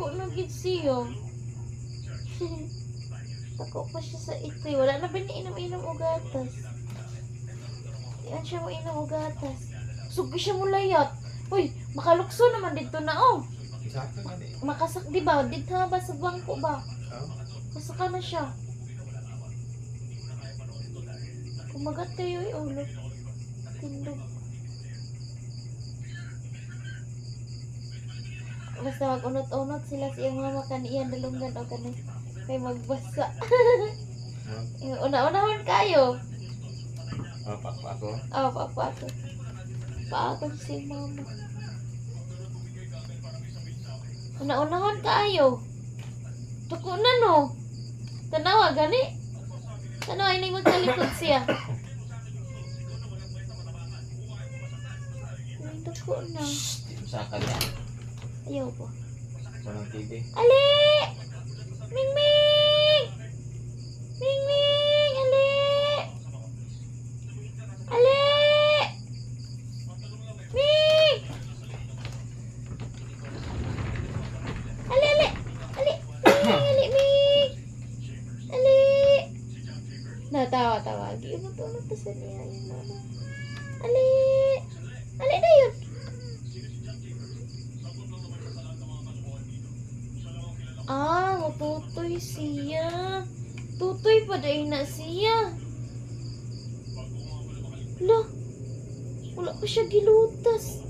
Dako na gid siya. Dako pa siya sa itoy. Wala na ba inom-inom o gatas? Yan siya mo inom o gatas. Sugi siya mo layat. Uy, makalukso naman dito na oh. Makasak di ba? Dito ba sa bangko ba? Kasaka na siya. Kumagat kayo eh, ulo. Tindog. Basta mag-unot-unot sila sa iyong mama kaniyan dalungan o kanin. Kay magbasa. Una-unahon kayo. Papa ako? Oo, papa ako. Papa si mama. Una-unahon kayo. Tuko na no. Tanawa gani. Tanawa ini magkalikod siya. Tuko na. Usakan yan. Ayaw po. Walang TV. Ali! Ming Ming! Ming Ming! Ali! Ali! Ming! Ali! Ali! Ali! Ming! Ali! Ming! Ali! Natawa-tawa. Unot-unot pa sa niya yung mama. Ali! Ali na yun! Ah, matutoy siya. Tutoy pa dahil na siya. Lah, wala pa siya gilutas.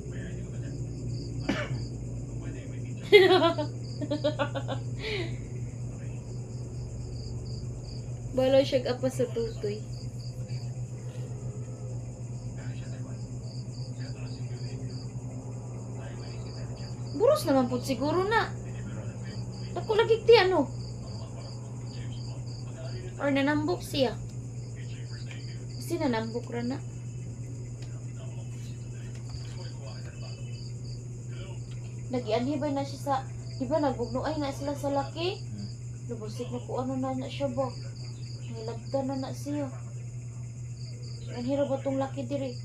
Bala siya apa sa tutoy. Buros naman po siguro na. Ako lagi ti ano? Or nanambok siya? Kasi nanambok ra na. Nag-ianhibay na siya sa, di ba nagbugnuay na sila sa laki? Lubusik na po ano na siya ba? Nilagda na siya. Ang hirap ba itong laki diri?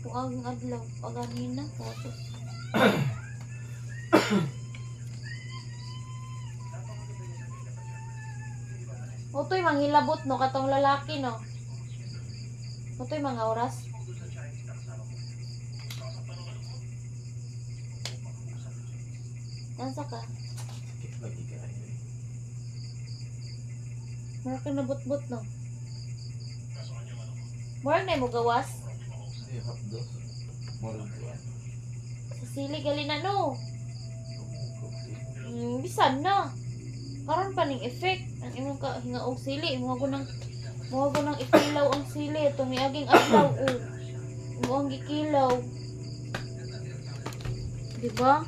Kung ang adlaw, paganin na. Tapos. Utoy manghilabot no katong lalaki no. Utoy mga oras. Nansa ka? Mara ka nabot-bot no. Mara na mo gawas. Sa sili gali na no. Bisan na. Karon pa ning effect ang imong ka hingaog sili mo ko nang ikilaw ang sili ito miaging adlaw o mo ang gikilaw, di ba?